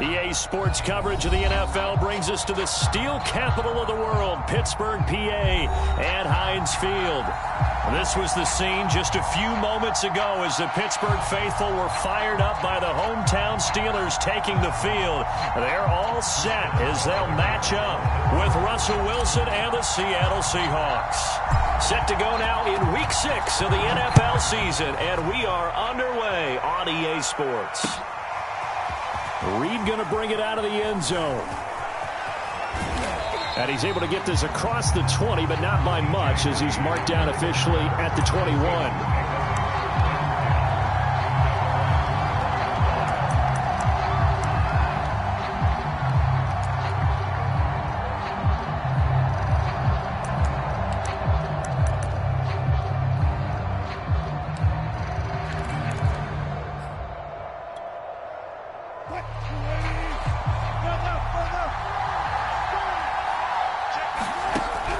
EA Sports coverage of the NFL brings us to the steel capital of the world, Pittsburgh, PA, at Heinz Field. This was the scene just a few moments ago as the Pittsburgh faithful were fired up by the hometown Steelers taking the field. They're all set as they'll match up with Russell Wilson and the Seattle Seahawks. Set to go now in Week 6 of the NFL season, and we are underway on EA Sports. Reed going to bring it out of the end zone. And he's able to get this across the 20, but not by much as he's marked down officially at the 21.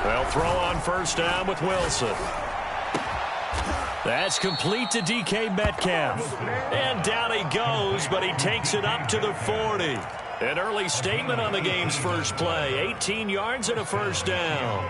They'll throw on first down with Wilson. That's complete to DK Metcalf. And down he goes, but he takes it up to the 40. An early statement on the game's first play. 18 yards and a first down.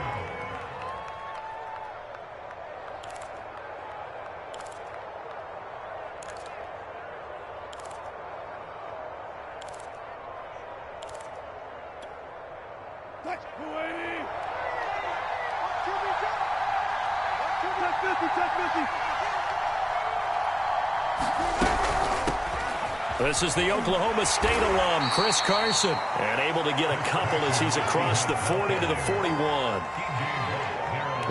This is the Oklahoma State alum, Chris Carson, and able to get a couple as he's across the 40 to the 41.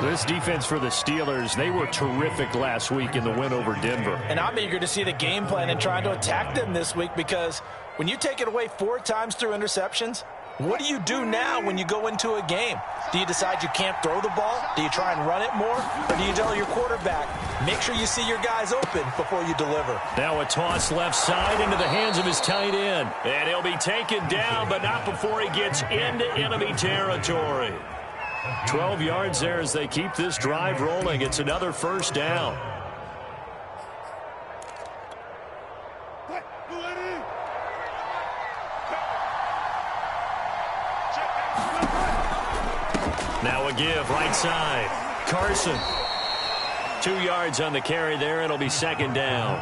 This defense for the Steelers, they were terrific last week in the win over Denver. And I'm eager to see the game plan and trying to attack them this week, because when you take it away 4 times through interceptions, what do you do now when you go into a game? Do you decide you can't throw the ball? Do you try and run it more? Or do you tell your quarterback, make sure you see your guys open before you deliver? Now a toss left side into the hands of his tight end. And he'll be taken down, but not before he gets into enemy territory. 12 yards there as they keep this drive rolling. It's another first down. Now a give right side. Carson. 2 yards on the carry there. It'll be second down.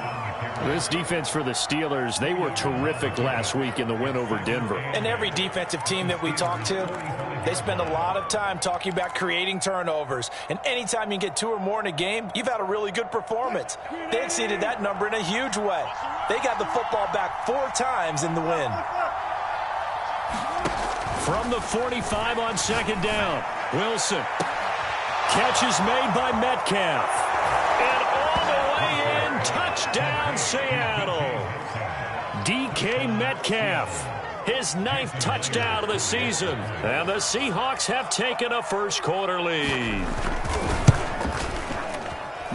This defense for the Steelers, they were terrific last week in the win over Denver. And every defensive team that we talk to, they spend a lot of time talking about creating turnovers. And anytime you get 2 or more in a game, you've had a really good performance. They exceeded that number in a huge way. They got the football back 4 times in the win. From the 45 on second down, Wilson. Catch is made by Metcalf. And all the way in, touchdown Seattle. DK Metcalf, his 9th touchdown of the season. And the Seahawks have taken a first quarter lead.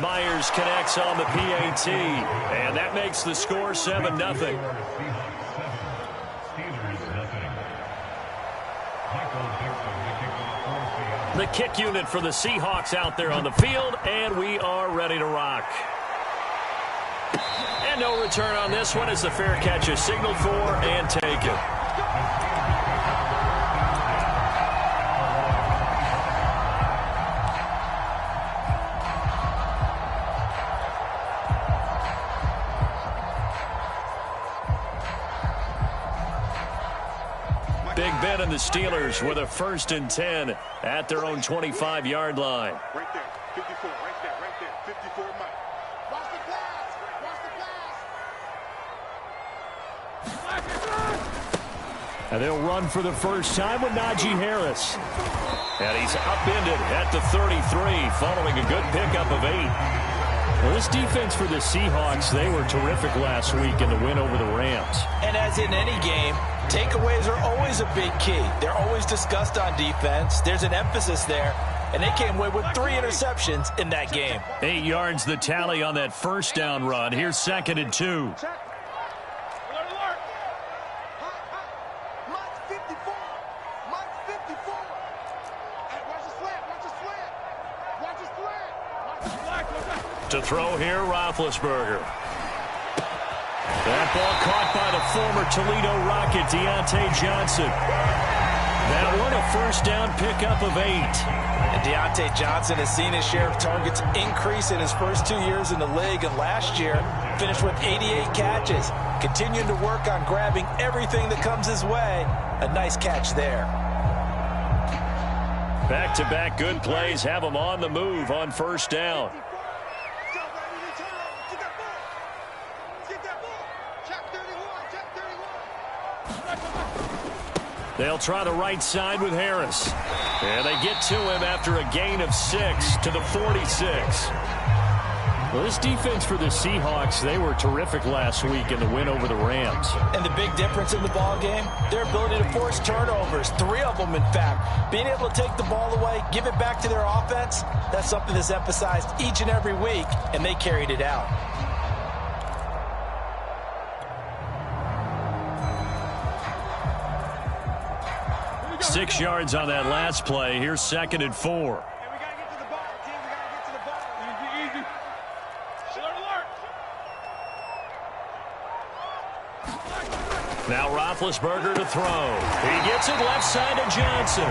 Myers connects on the PAT. And that makes the score 7-0. The kick unit for the Seahawks out there on the field, and we are ready to rock. And no return on this one as the fair catch is signaled for and taken. Big Ben and the Steelers with a 1st and 10 at their own 25-yard line. Right there, 54, right there, 54, Mike. Watch the pass, And they'll run for the first time with Najee Harris. And he's upended at the 33 following a good pickup of 8. Well, this defense for the Seahawks, they were terrific last week in the win over the Rams. And as in any game, takeaways are always a big key. They're always discussed on defense. There's an emphasis there. And they came away with 3 interceptions in that game. 8 yards the tally on that first down run. Here's 2nd and 2. To throw here, Roethlisberger. That Ball caught by the former Toledo Rocket, Deontay Johnson. That one, a first down pickup of 8. And Deontay Johnson has seen his share of targets increase in his first 2 years in the league, and last year finished with 88 catches. Continuing to work on grabbing everything that comes his way. A nice catch there. Back-to-back good plays have him on the move on first down. They'll try the right side with Harris. And they get to him after a gain of 6 to the 46. Well, this defense for the Seahawks, they were terrific last week in the win over the Rams. And the big difference in the ball game, their ability to force turnovers, 3 of them in fact. Being able to take the ball away, give it back to their offense, that's something that's emphasized each and every week, and they carried it out. Six yards on that last play. Here's 2nd and 4. Now Roethlisberger to throw. He gets it left side to Johnson.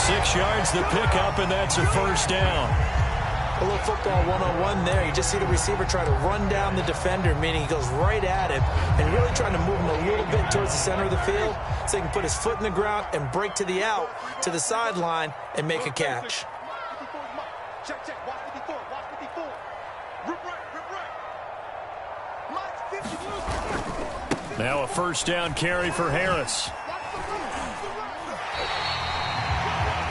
6 yards the pickup, and that's a first down. A little football 101 there. You just see the receiver try to run down the defender, meaning he goes right at him and really trying to move him a little bit towards the center of the field so he can put his foot in the ground and break to the out, to the sideline, and make a catch. Check, check. Watch 54. Watch 54. Rip right. Now a first down carry for Harris.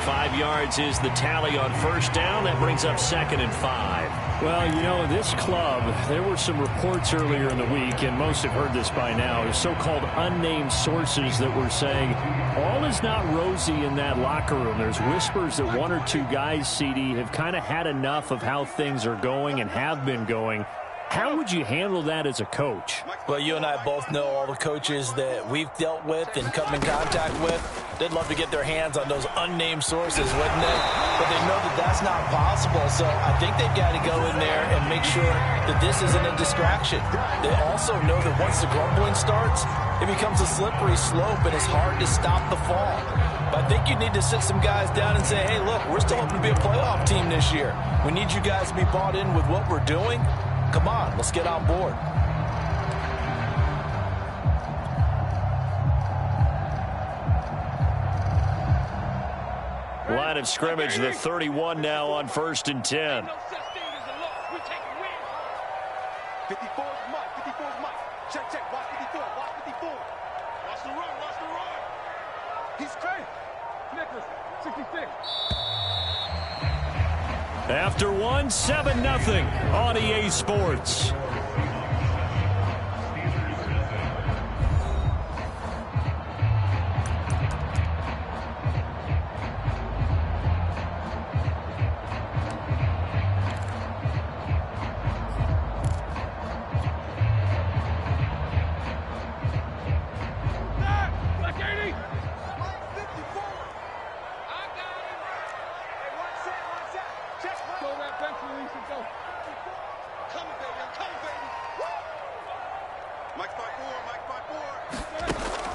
5 yards is the tally on first down. That brings up 2nd and 5. Well, you know, this club, there were some reports earlier in the week, and most have heard this by now, so-called unnamed sources that were saying all is not rosy in that locker room. There's whispers that 1 or 2 guys, CD, have kind of had enough of how things are going and have been going. How would you handle that as a coach? Well, you and I both know all the coaches that we've dealt with and come in contact with. They'd love to get their hands on those unnamed sources, wouldn't they? But they know that that's not possible, so I think they've got to go in there and make sure that this isn't a distraction. They also know that once the grumbling starts, it becomes a slippery slope, and it's hard to stop the fall. But I think you need to sit some guys down and say, hey, look, we're still hoping to be a playoff team this year. We need you guys to be bought in with what we're doing. Come on, let's get on board. Line of scrimmage, the 31 now on 1st and 10. 54 is Mike. 54 is Mike. Check, check. Watch 54. Watch 54. Watch the run. Watch the run. He's straight. Nicholas, 66. After 1, 7-0 on EA Sports.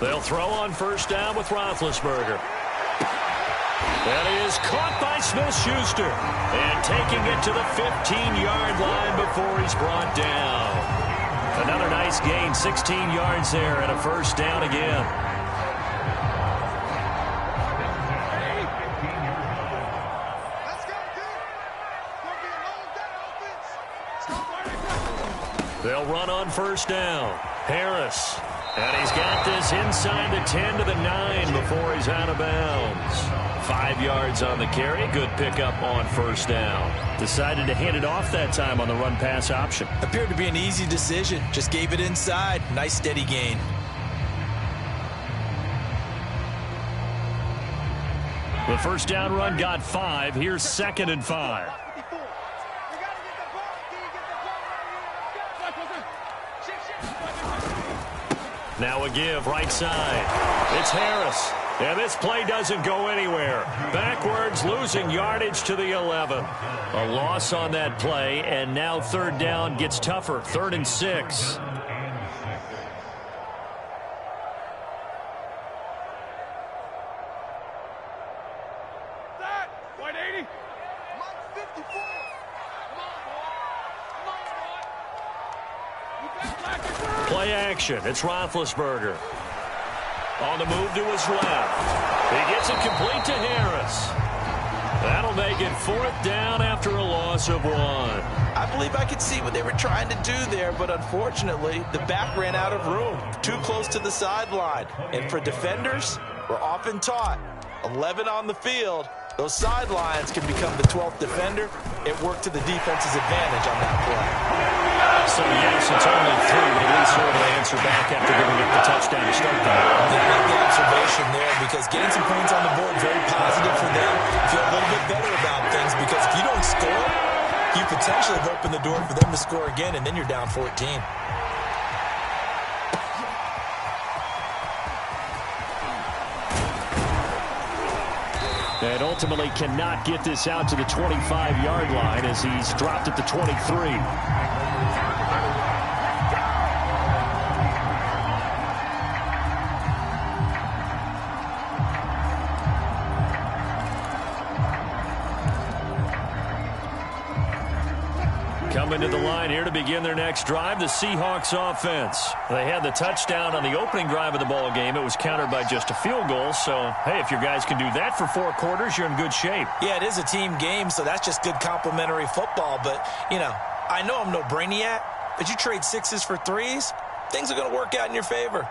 They'll throw on first down with Roethlisberger. That is caught by Smith-Schuster. And taking it to the 15-yard line before he's brought down. Another nice gain, 16 yards there, and a first down again. They'll run on first down. Harris. And he's got this inside the 10 to the 9 before he's out of bounds. 5 yards on the carry. Good pickup on first down. Decided to hand it off that time on the run-pass option. Appeared to be an easy decision. Just gave it inside. Nice steady gain. The first down run got 5. Here's 2nd and 5. Now a give, right side. It's Harris. And this play doesn't go anywhere. Backwards, losing yardage to the 11. A loss on that play, and now 3rd down gets tougher. 3rd and 6. Play action. It's Roethlisberger. On the move to his left. He gets it complete to Harris. That'll make it 4th down after a loss of 1. I believe I could see what they were trying to do there, but unfortunately, the back ran out of room. Too close to the sideline. And for defenders, we're often taught, 11 on the field, those sidelines can become the 12th defender. It worked to the defense's advantage on that play. So, yes, it's only 3, but at least able to answer back after giving up the touchdown to start the game. They make the observation there because getting some points on the board, very positive for them. Feel a little bit better about things because if you don't score, you potentially have opened the door for them to score again, and then you're down 14. And ultimately cannot get this out to the 25-yard line as he's dropped at the 23. Coming to the line here to begin their next drive, the Seahawks offense. They had the touchdown on the opening drive of the ball game. It was countered by just a field goal. So, hey, if your guys can do that for 4 quarters, you're in good shape. Yeah, it is a team game, so that's just good complimentary football. But, you know, I know I'm no brainiac, but you trade 6s for 3s, things are going to work out in your favor.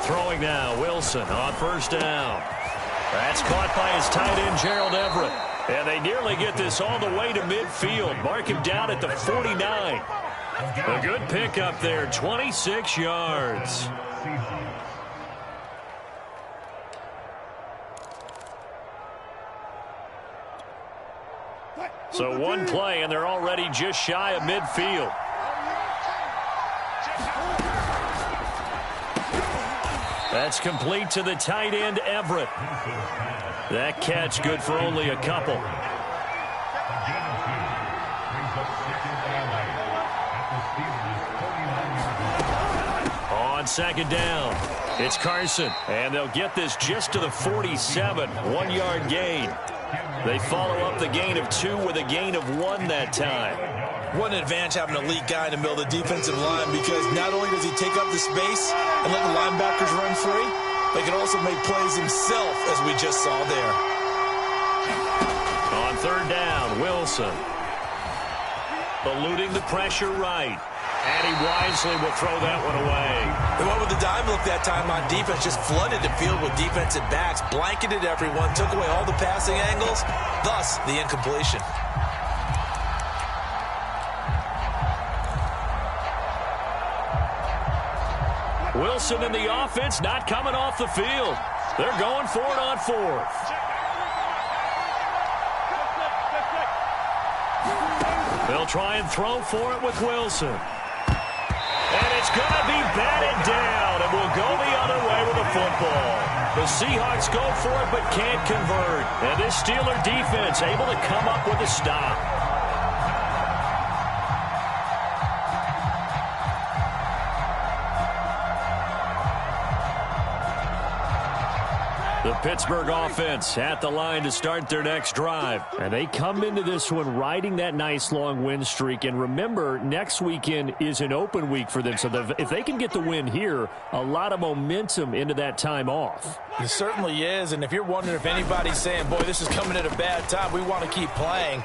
Throwing now, Wilson on 1st down. That's caught by his tight end, Gerald Everett. And they nearly get this all the way to midfield. Mark him down at the 49. A good pickup there, 26 yards. So 1 play, and they're already just shy of midfield. That's complete to the tight end, Everett. That catch good for only a couple. On 2nd down, it's Carson. And they'll get this just to the 47, 1-yard gain. They follow up the gain of 2 with a gain of 1 that time. What an advantage having an elite guy in the middle of the defensive line because not only does he take up the space and let the linebackers run free, but he can also make plays himself, as we just saw there. On 3rd down, Wilson. Eluding the pressure right. And he wisely will throw that one away. They went with the dime look that time on defense, just flooded the field with defensive backs, blanketed everyone, took away all the passing angles, thus the incompletion. Wilson and the offense not coming off the field. They're going for it on 4th. They'll try and throw for it with Wilson. And it's going to be batted down, and we'll go the other way with the football. The Seahawks go for it but can't convert. And this Steeler defense able to come up with a stop. The Pittsburgh offense at the line to start their next drive. And they come into this one riding that nice long win streak. And remember, next weekend is an open week for them. So if they can get the win here, a lot of momentum into that time off. It certainly is. And if you're wondering if anybody's saying, boy, this is coming at a bad time, we want to keep playing,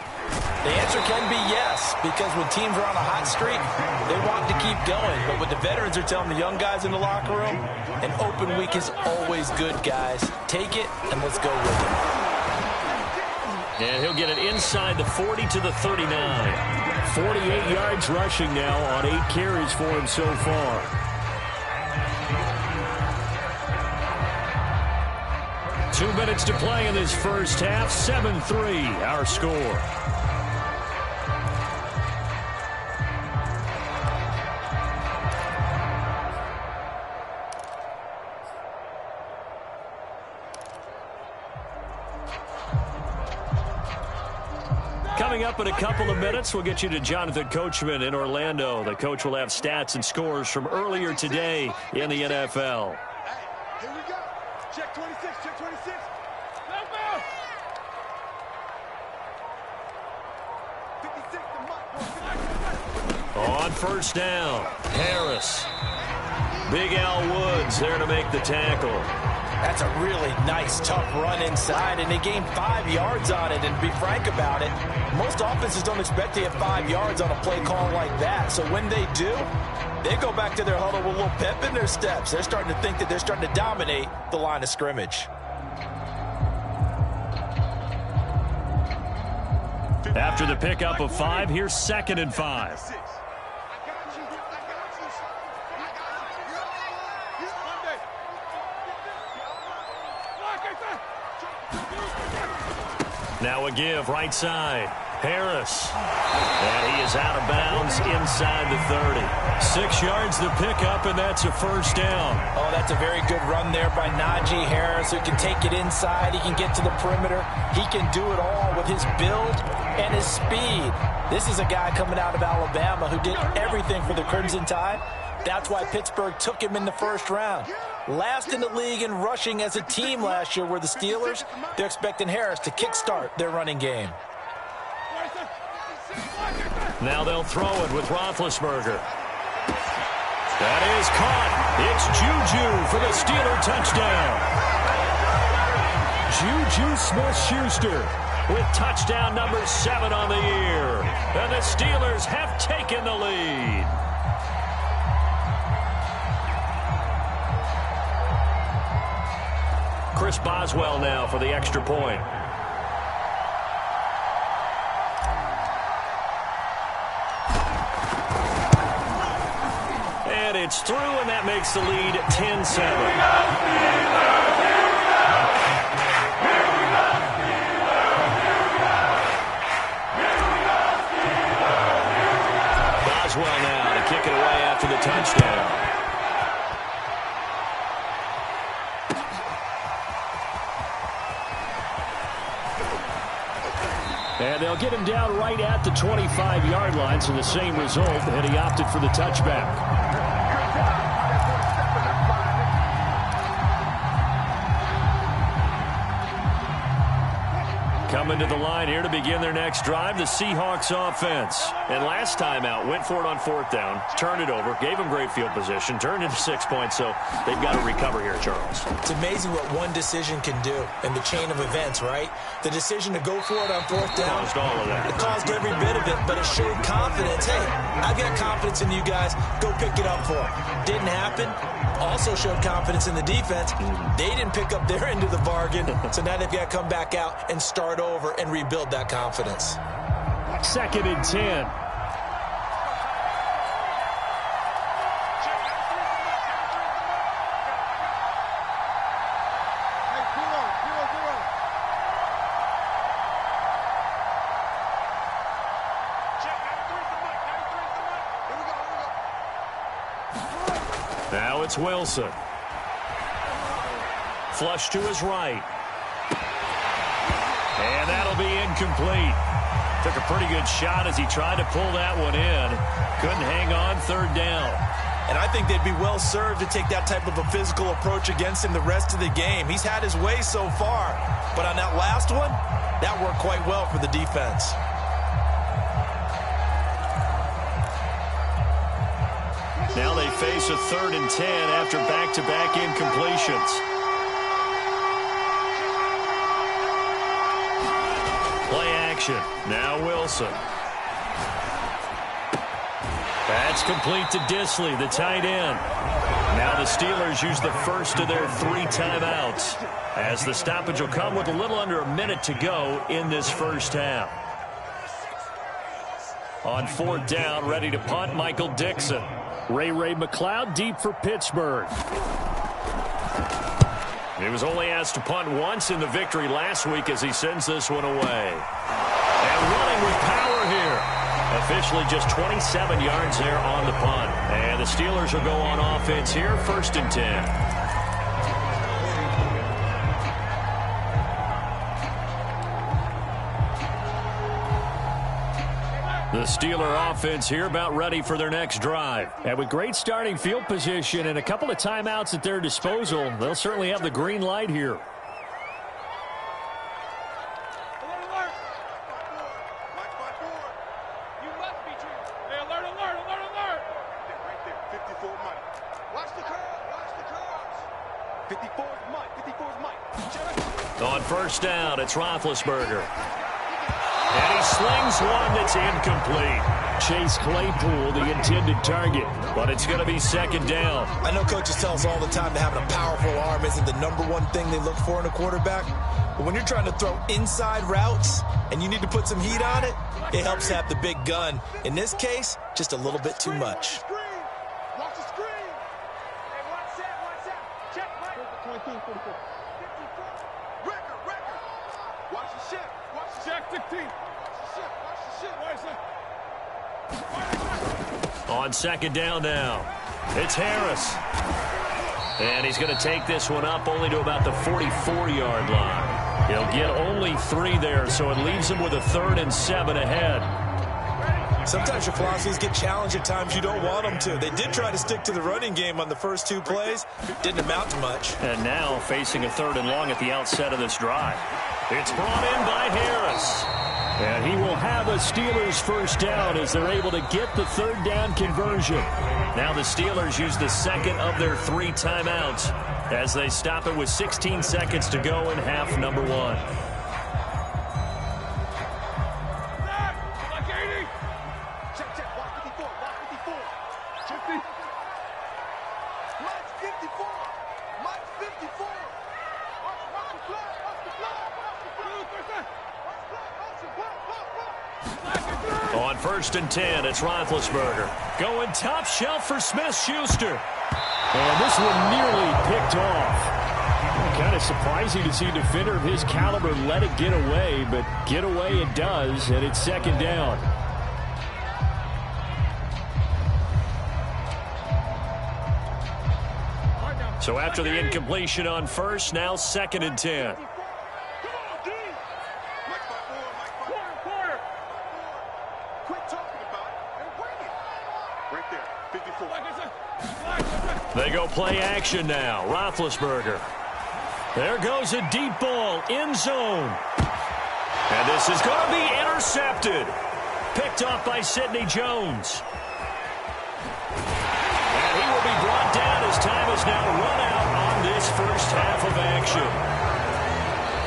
the answer can be yes, because when teams are on a hot streak, they want to keep going. But what the veterans are telling the young guys in the locker room, an open week is always good, guys. Take it, and let's go with it. And he'll get it inside the 40 to the 39. 48 yards rushing now on 8 carries for him so far. Two minutes to play in this first half. 7-3, our score. Coming up in a couple of minutes, we'll get you to Jonathan Coachman in Orlando. The coach will have stats and scores from earlier today in the NFL. Here we go. Check 26, check 26. first down. Harris. Big Al Woods there to make the tackle. That's a really nice, tough run inside, and they gained 5 yards on it. And to be frank about it, most offenses don't expect to get 5 yards on a play call like that. So when they do, they go back to their huddle with a little pep in their steps. They're starting to think that they're starting to dominate the line of scrimmage. After the pickup of 5, here's 2nd and 5. Now a give right side. Harris. And he is out of bounds inside the 30. 6 yards the pickup, and that's a first down. Oh, that's a very good run there by Najee Harris, who can take it inside. He can get to the perimeter. He can do it all with his build and his speed. This is a guy coming out of Alabama who did everything for the Crimson Tide. That's why Pittsburgh took him in the first round. Last in the league in rushing as a team last year were the Steelers. They're expecting Harris to kickstart their running game. Now they'll throw it with Roethlisberger. That is caught. It's Juju for the Steeler touchdown. Juju Smith-Schuster with touchdown number 7 on the year. And the Steelers have taken the lead. Chris Boswell now for the extra point. And it's through, and that makes the lead 10-7. Boswell now to kick it away after the touchdown. And they'll get him down right at the 25-yard line, so the same result, and he opted for the touchback. Coming to the line here to begin their next drive, the Seahawks offense. And last time out, went for it on 4th down, turned it over, gave them great field position, turned into 6 points, so they've got to recover here, Charles. It's amazing what one decision can do in the chain of events, right? The decision to go for it on 4th down. Caused all of that. It caused every bit of it, but it showed confidence. Hey, I've got confidence in you guys. Go pick it up for it. Didn't happen. Also showed confidence in the defense. They didn't pick up their end of the bargain, so now they've got to come back out and start over and rebuild that confidence. 2nd and 10. Now it's Wilson. Flush to his right. And that'll be incomplete. Took a pretty good shot as he tried to pull that one in. Couldn't hang on 3rd down. And I think they'd be well served to take that type of a physical approach against him the rest of the game. He's had his way so far. But on that last one, that worked quite well for the defense. Now they face a 3rd and 10 after back-to-back incompletions. Play action. Now Wilson. That's complete to Disley, the tight end. Now the Steelers use the first of their 3 timeouts, as the stoppage will come with a little under a minute to go in this first half. On 4th down, ready to punt, Michael Dixon. Ray McCloud deep for Pittsburgh. He was only asked to punt once in the victory last week as he sends this one away. And running with power here. Officially just 27 yards there on the punt. And the Steelers will go on offense here, 1st and 10. The Steeler offense here about ready for their next drive. And with great starting field position and a couple of timeouts at their disposal, they'll certainly have the green light here. Alert, alert! You must be true. Hey, alert, alert, alert, alert! 54 is Mike. 54 is Mike. On first down, it's Roethlisberger. And he slings one that's incomplete. Chase Claypool, the intended target, but it's going to be second down. I know coaches tell us all the time that having a powerful arm isn't the number one thing they look for in a quarterback. But when you're trying to throw inside routes and you need to put some heat on it, it helps have the big gun. In this case, just a little bit too much. Watch the screen. Hey, watch that, watch that. Check, Mike. 22, 44. 54. Record. Watch the shift. Watch the check, 16. Watch the shift. Watch the shift. Watch that. On second down now, it's Harris. And he's going to take this one up only to about the 44-yard line. He'll get only 3 there, so it leaves him with a 3rd and 7 ahead. Sometimes your philosophies get challenged at times you don't want them to. They did try to stick to the running game on the first 2 plays. Didn't amount to much. And now facing a 3rd and long at the outset of this drive. It's brought in by Harris. And he will have a Steelers first down as they're able to get the 3rd down conversion. Now the Steelers use the second of their 3 timeouts as they stop it with 16 seconds to go in half number 1. Check. Watch 54. Watch 54. 50. Mike's 54. Mike's 54. Watch the flag. Watch the flag. Watch the flag. On first and 10, it's Roethlisberger. Going top shelf for Smith-Schuster. And this one nearly picked off. Kind of surprising to see a defender of his caliber let it get away, but get away it does, and it's second down. So after the incompletion on first, now second and 10. They go play action now. Roethlisberger. There goes a deep ball. End zone. And this is going to be intercepted. Picked off by Sidney Jones. And he will be brought down as time is now run out on this first half of action.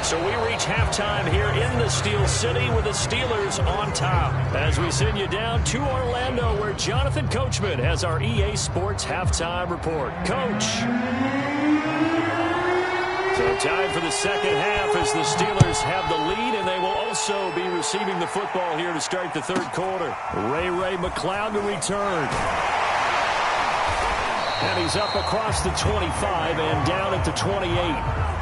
So we reach halftime here in the Steel City with the Steelers on top. As we send you down to Orlando where Jonathan Coachman has our EA Sports halftime report. Coach. So time for the second half as the Steelers have the lead, and they will also be receiving the football here to start the third quarter. Ray McCloud to return. And he's up across the 25 and down at the 28.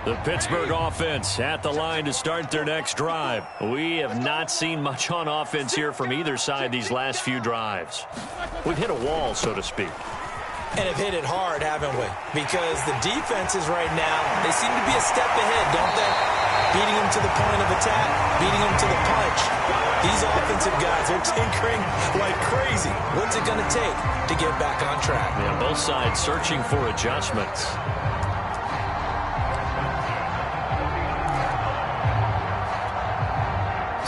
The Pittsburgh offense at the line to start their next drive. We have not seen much on offense here from either side these last few drives. We've hit a wall, so to speak. And have hit it hard, haven't we? Because the defenses right now, they seem to be a step ahead, don't they? Beating them to the point of attack, beating them to the punch. These offensive guys are tinkering like crazy. What's it going to take to get back on track? Yeah, both sides searching for adjustments.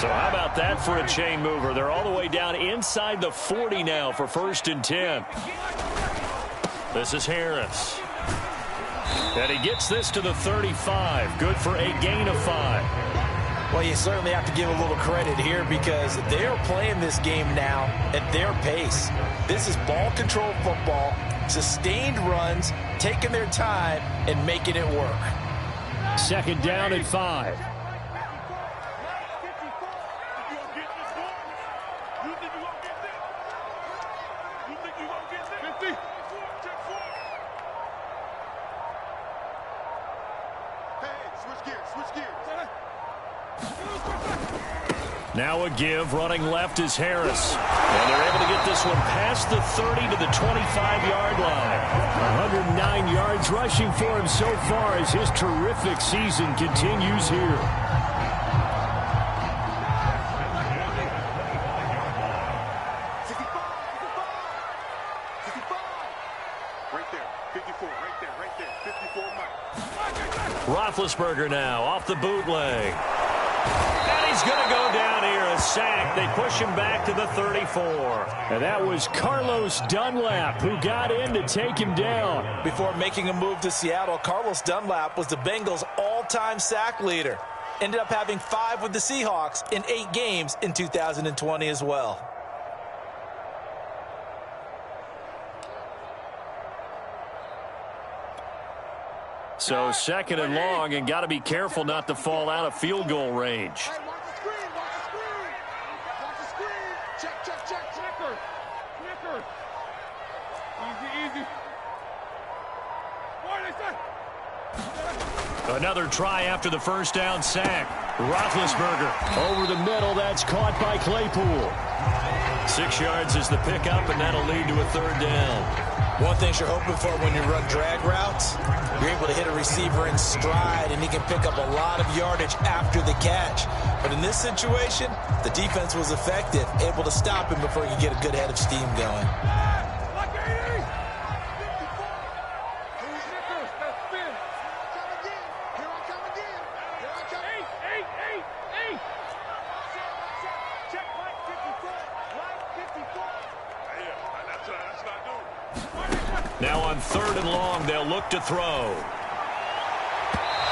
So how about that for a chain mover? They're all the way down inside the 40 now for first and 10. This is Harris. And he gets this to the 35. Good for a gain of 5. Well, you certainly have to give a little credit here because they are playing this game now at their pace. This is ball control football, sustained runs, taking their time and making it work. Second down at 5. Now a give, running left is Harris. And they're able to get this one past the 30 to the 25-yard line. 109 yards rushing for him so far as his terrific season continues here. Roethlisberger now off the bootleg. And he's going to go down here, a sack. They push him back to the 34. And that was Carlos Dunlap who got in to take him down. Before making a move to Seattle, Carlos Dunlap was the Bengals' all-time sack leader. Ended up having 5 with the Seahawks in 8 games in 2020 as well. So second and long, and got to be careful not to fall out of field goal range. Hey, watch the screen, watch the screen. Watch the screen. Check, check, check, checker. Checker. Easy, easy. What they say? Another try after the first down sack. Roethlisberger over the middle. That's caught by Claypool. 6 yards is the pickup, and that'll lead to a third down. One thing you're hoping for when you run drag routes, you're able to hit a receiver in stride, and he can pick up a lot of yardage after the catch. But in this situation, the defense was effective, able to stop him before he could get a good head of steam going. Now on third and long, they'll look to throw.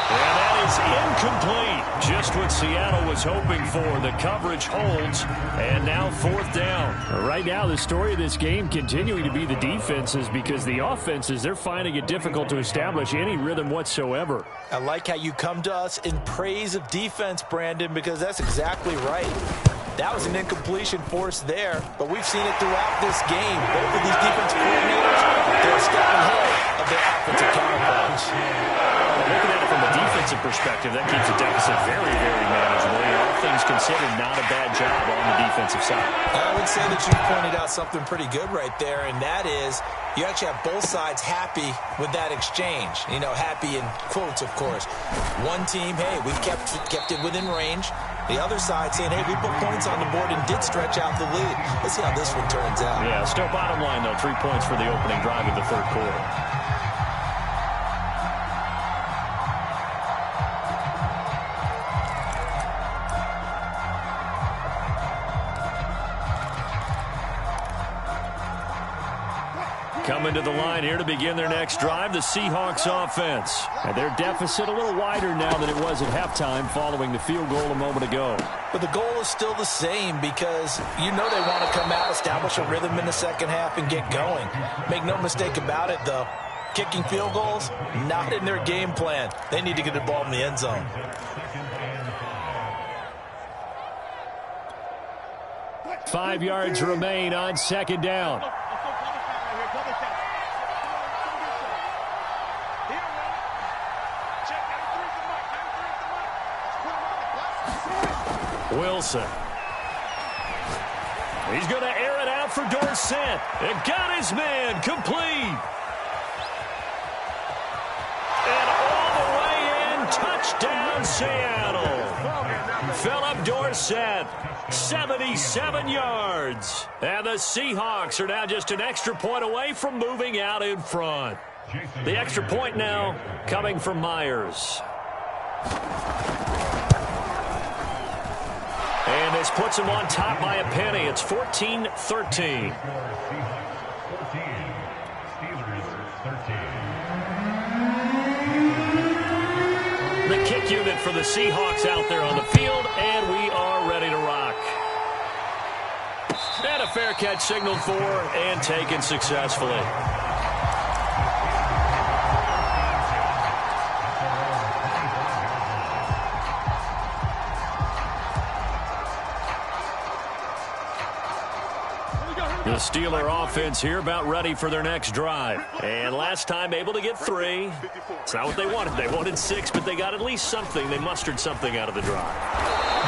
And that is incomplete. Just what Seattle was hoping for. The coverage holds, and now fourth down. Right now, the story of this game continuing to be the defenses, because the offenses, they're finding it difficult to establish any rhythm whatsoever. I like how you come to us in praise of defense, Brandon, because that's exactly right. That was an incompletion forced there, but we've seen it throughout this game. Both of these defense coordinators, they're a step ahead of their offensive counterparts. Looking at it from a defensive perspective, that keeps the deficit very, very manageable. All things considered, not a bad job on the defensive side. I would say that you pointed out something pretty good right there, and that is you actually have both sides happy with that exchange. You know, happy in quotes, of course. One team, hey, we've kept it within range. The other side saying, hey, we put points on the board and did stretch out the lead. Let's see how this one turns out. Yeah, still bottom line, though, 3 points for the opening drive of the third quarter. Coming to the line here to begin their next drive, the Seahawks offense. And their deficit a little wider now than it was at halftime following the field goal a moment ago. But the goal is still the same, because you know they want to come out, establish a rhythm in the second half, and get going. Make no mistake about it, though. Kicking field goals, not in their game plan. They need to get the ball in the end zone. Five yards remain on second down. Wilson. He's going to air it out for Dorsett. And got his man complete. And all the way in, touchdown Seattle. Philip Dorsett, 77 yards. And the Seahawks are now just an extra point away from moving out in front. The extra point now coming from Myers. And this puts him on top by a penny. It's 14-13. The kick unit for the Seahawks out there on the field, and we are ready to rock. And a fair catch signaled for and taken successfully. The Steeler offense here about ready for their next drive. And last time able to get 3. It's not what they wanted. They wanted 6, but they got at least something. They mustered something out of the drive.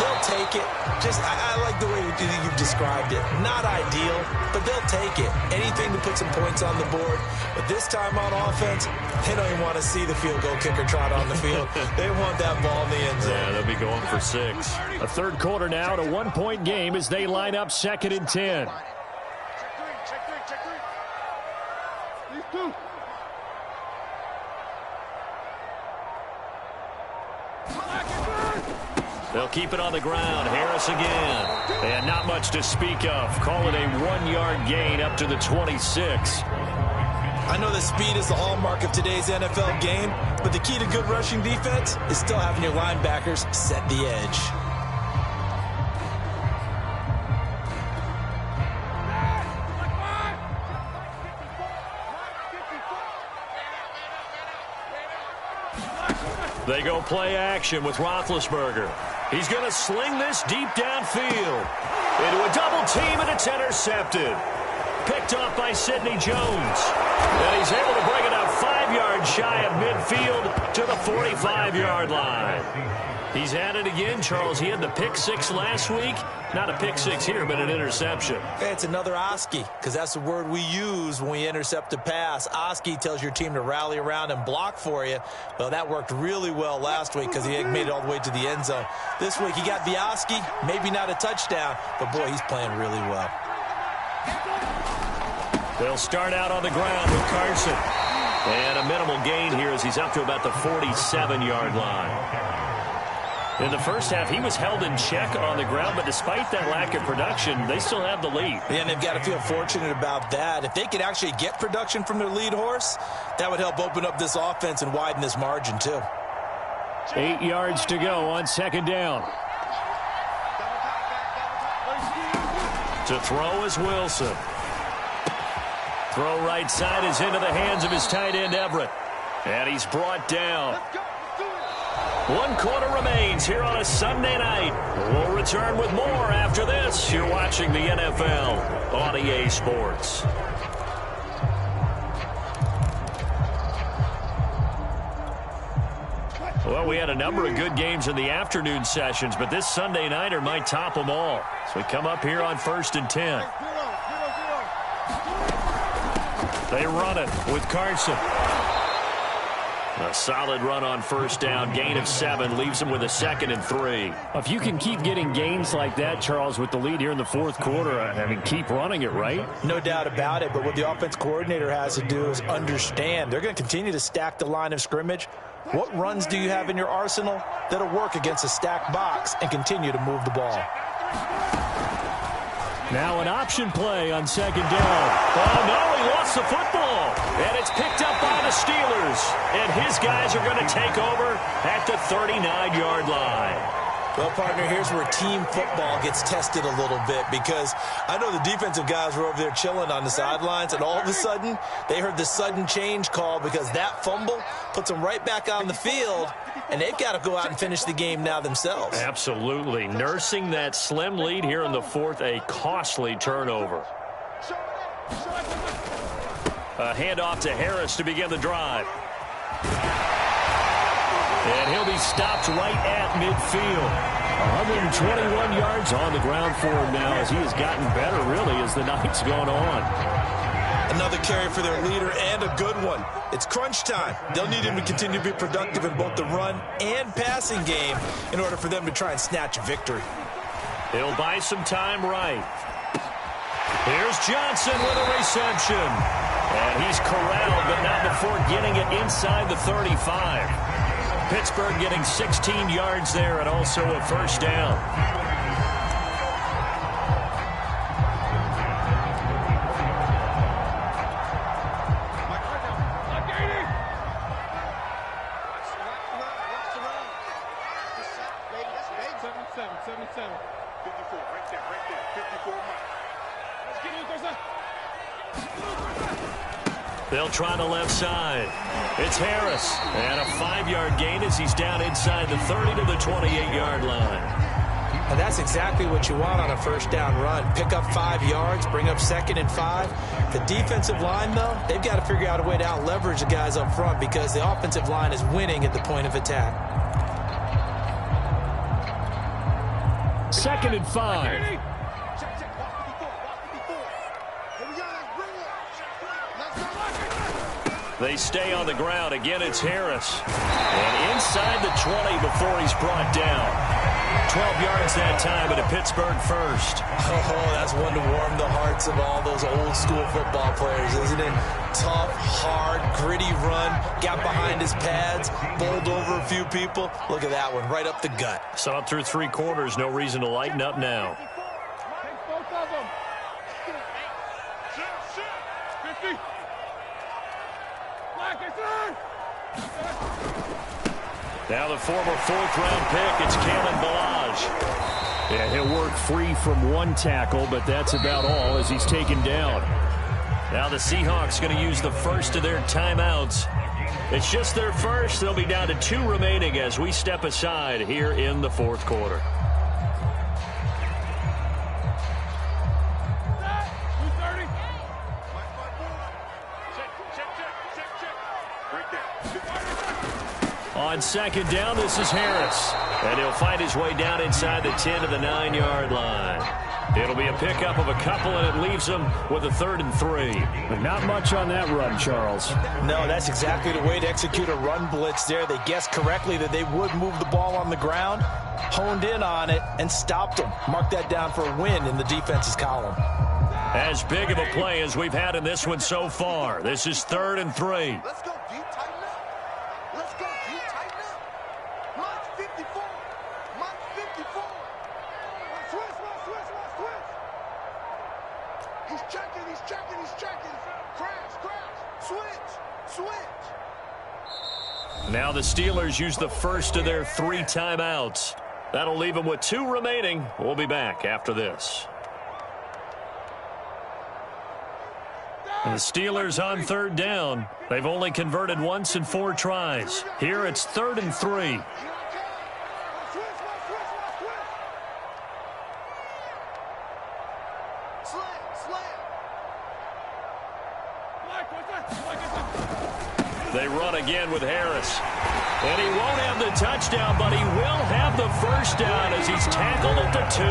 They'll take it. I like the way you've described it. Not ideal, but they'll take it. Anything to put some points on the board. But this time on offense, they don't even want to see the field goal kicker trot on the field. They want that ball in the end zone. Yeah, they'll be going for 6. A third quarter now, to 1-point game as they line up 2nd and 10. They'll keep it on the ground. Harris again. And not much to speak of. Call it a 1-yard gain up to the 26. I know that speed is the hallmark of today's NFL game, but the key to good rushing defense is still having your linebackers set the edge. They go play action with Roethlisberger. He's going to sling this deep downfield. Into a double team, and it's intercepted. Picked off by Sidney Jones. And he's able to bring it up 5 yards shy of midfield to the 45-yard line. He's had it again, Charles. He had the pick 6 last week. Not a pick 6 here, but an interception. It's another Oski, because that's the word we use when we intercept a pass. Oski tells your team to rally around and block for you. Well, that worked really well last week because he made it all the way to the end zone. This week he got the Oski, maybe not a touchdown, but boy, he's playing really well. They'll start out on the ground with Carson. And a minimal gain here as he's up to about the 47-yard line. In the first half, he was held in check on the ground, but despite that lack of production, they still have the lead. Yeah, and they've got to feel fortunate about that. If they could actually get production from their lead horse, that would help open up this offense and widen this margin, too. 8 yards to go on second down. To throw is Wilson. Throw right side is into the hands of his tight end, Everett. And he's brought down. 1 quarter remains here on a Sunday night. We'll return with more after this. You're watching the NFL on EA Sports. Well, we had a number of good games in the afternoon sessions, but this Sunday nighter might top them all. So we come up here on 1st and 10. They run it with Carson. A solid run on first down. Gain of 7 leaves him with a 2nd and 3. If you can keep getting gains like that, Charles, with the lead here in the 4th quarter, I mean, keep running it, right? No doubt about it, but what the offense coordinator has to do is understand. They're going to continue to stack the line of scrimmage. What runs do you have in your arsenal that'll work against a stacked box and continue to move the ball? Now an option play on 2nd down. Oh, no, he lost the football. And it's picked up by the Steelers. And his guys are going to take over at the 39-yard line. Well, partner, here's where team football gets tested a little bit, because I know the defensive guys were over there chilling on the sidelines, and all of a sudden, they heard the sudden change call because that fumble puts them right back on the field, and they've got to go out and finish the game now themselves. Absolutely. Nursing that slim lead here in the 4th, a costly turnover. A handoff to Harris to begin the drive. And he'll be stopped right at midfield. 121 yards on the ground for him now as he has gotten better, really, as the night's gone on. Another carry for their leader, and a good one. It's crunch time. They'll need him to continue to be productive in both the run and passing game in order for them to try and snatch a victory. He'll buy some time right. Here's Johnson with a reception. And he's corralled, but not before getting it inside the 35. Pittsburgh getting 16 yards there and also a first down. They'll try the left side. It's Harris. And a 5-yard gain as he's down inside the 30 to the 28-yard line. And that's exactly what you want on a first down run. Pick up 5 yards, bring up 2nd and 5. The defensive line, though, they've got to figure out a way to out-leverage the guys up front because the offensive line is winning at the point of attack. 2nd and 5. They stay on the ground. Again, it's Harris. And inside the 20 before he's brought down. 12 yards that time, and a Pittsburgh first. Oh, that's one to warm the hearts of all those old-school football players, isn't it? Tough, hard, gritty run, got behind his pads, bowled over a few people. Look at that one, right up the gut. Saw it through 3 quarters, no reason to lighten up now. Now the former 4th-round pick, it's Kalen Ballage. Yeah, he'll work free from 1 tackle, but that's about all as he's taken down. Now the Seahawks going to use the first of their timeouts. It's just their first. They'll be down to 2 remaining as we step aside here in the 4th quarter. On 2nd down, this is Harris. And he'll find his way down inside the 10 to the 9-yard line. It'll be a pickup of a couple, and it leaves them with a 3rd and 3. But not much on that run, Charles. No, that's exactly the way to execute a run blitz there. They guessed correctly that they would move the ball on the ground, honed in on it, and stopped them. Mark that down for a win in the defense's column. As big of a play as we've had in this one so far. This is 3rd and 3. Let's go deep, tighten up. Let's go deep, tighten up. March 54. March 54. Switch. He's checking. Crash. Switch. Now the Steelers use the first of their 3 timeouts. That'll leave them with 2 remaining. We'll be back after this. And the Steelers on 3rd down. They've only converted once in 4 tries. Here it's 3rd and 3. They run again with Harris. And he won't have the touchdown, but he will have the first down as he's tackled at the 2.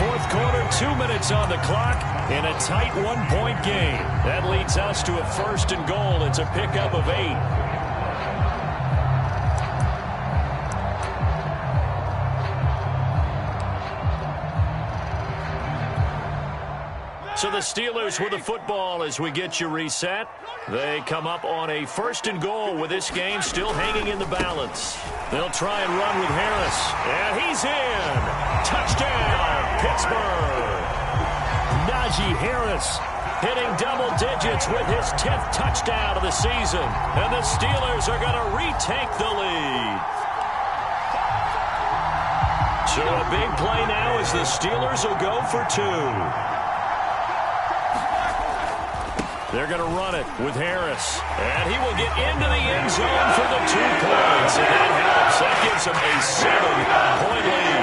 4th quarter, 2 minutes on the clock in a tight 1-point game. That leads us to a 1st and goal. It's a pickup of 8. So the Steelers with the football as we get you reset. They come up on a 1st and goal with this game still hanging in the balance. They'll try and run with Harris. And he's in. Touchdown, Pittsburgh. Najee Harris hitting double digits with his 10th touchdown of the season. And the Steelers are going to retake the lead. So a big play now as the Steelers will go for 2. They're going to run it with Harris. And he will get into the end zone for the 2 points. And that helps. That gives him a 7-point lead.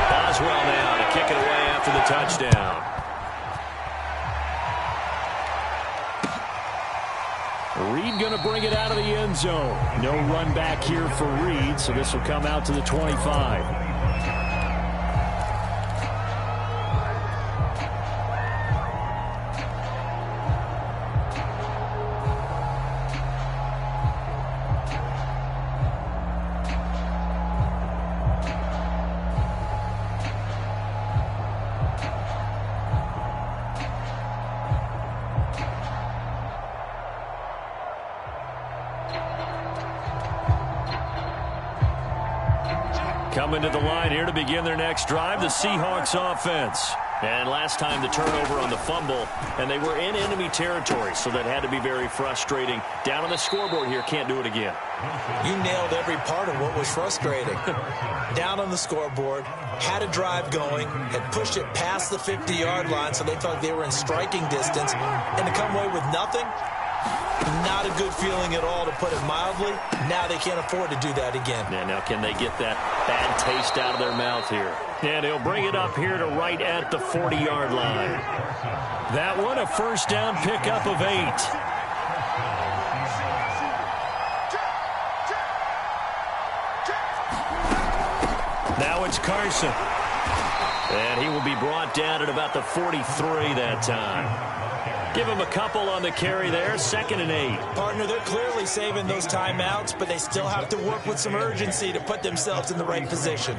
Boswell now to kick it away after the touchdown. Reed going to bring it out of the end zone. No run back here for Reed, so this will come out to the 25. Coming to the line here to begin their next drive, the Seahawks offense. And last time the turnover on the fumble, and they were in enemy territory, so that had to be very frustrating. Down on the scoreboard here, can't do it again. You nailed every part of what was frustrating. Down on the scoreboard, had a drive going, had pushed it past the 50-yard line, so they felt they were in striking distance, and to come away with nothing, not a good feeling at all, to put it mildly. Now they can't afford to do that again. Yeah, now can they get that bad taste out of their mouth here? And he'll bring it up here to right at the 40-yard line. That one, a 1st down pickup of 8. Now it's Carson. And he will be brought down at about the 43 that time. Give him a couple on the carry there, 2nd and 8. Partner, they're clearly saving those timeouts, but they still have to work with some urgency to put themselves in the right position.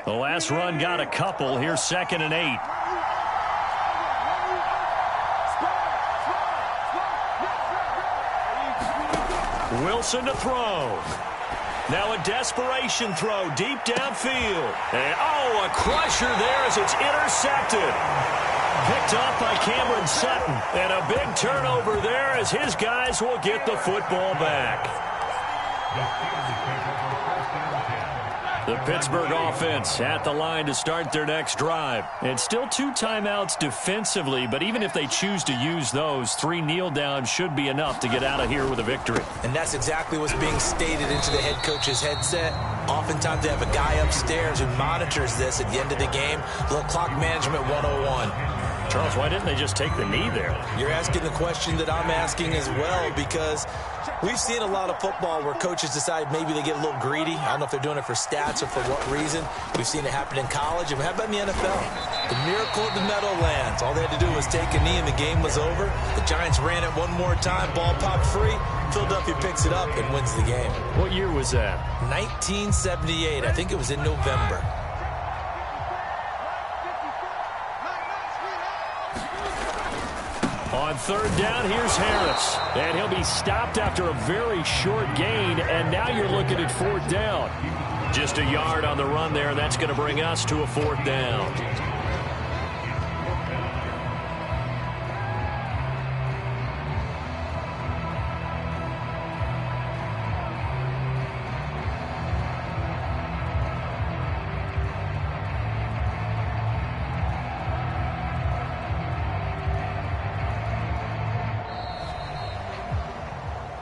The last run got a couple. Here's 2nd and 8. Wilson to throw. Now a desperation throw deep downfield. And, oh, a crusher there as it's intercepted. Picked off by Cameron Sutton. And a big turnover there as his guys will get the football back. The Pittsburgh offense at the line to start their next drive. And still 2 timeouts defensively, but even if they choose to use those, 3 kneel downs should be enough to get out of here with a victory. And that's exactly what's being stated into the head coach's headset. Oftentimes they have a guy upstairs who monitors this at the end of the game. A little clock management 101. Charles, why didn't they just take the knee there? You're asking the question that I'm asking as well, because we've seen a lot of football where coaches decide maybe they get a little greedy. I don't know if they're doing it for stats or for what reason. We've seen it happen in college. And how about in the NFL? The miracle of the Meadowlands. All they had to do was take a knee and the game was over. The Giants ran it one more time. Ball popped free. Philadelphia picks it up and wins the game. What year was that? 1978. I think it was in November. On 3rd down, here's Harris. And he'll be stopped after a very short gain. And now you're looking at 4th down. Just a yard on the run there. That's going to bring us to a 4th down.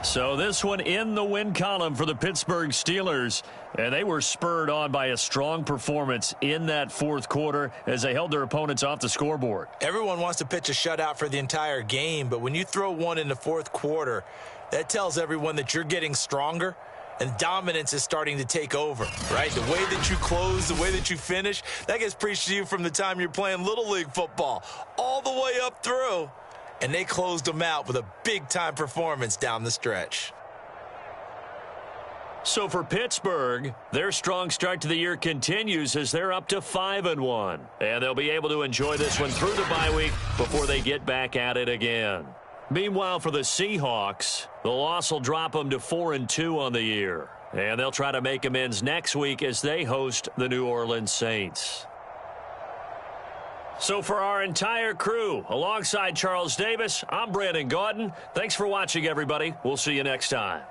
So this one in the win column for the Pittsburgh Steelers. And they were spurred on by a strong performance in that 4th quarter as they held their opponents off the scoreboard. Everyone wants to pitch a shutout for the entire game, but when you throw one in the 4th quarter, that tells everyone that you're getting stronger and dominance is starting to take over, right? The way that you close, the way that you finish, that gets preached to you from the time you're playing Little League football all the way up through. And they closed them out with a big-time performance down the stretch. So for Pittsburgh, their strong start to the year continues as they're up to 5-1. And they'll be able to enjoy this one through the bye week before they get back at it again. Meanwhile, for the Seahawks, the loss will drop them to 4-2 on the year. And they'll try to make amends next week as they host the New Orleans Saints. So for our entire crew, alongside Charles Davis, I'm Brandon Gaudin. Thanks for watching, everybody. We'll see you next time.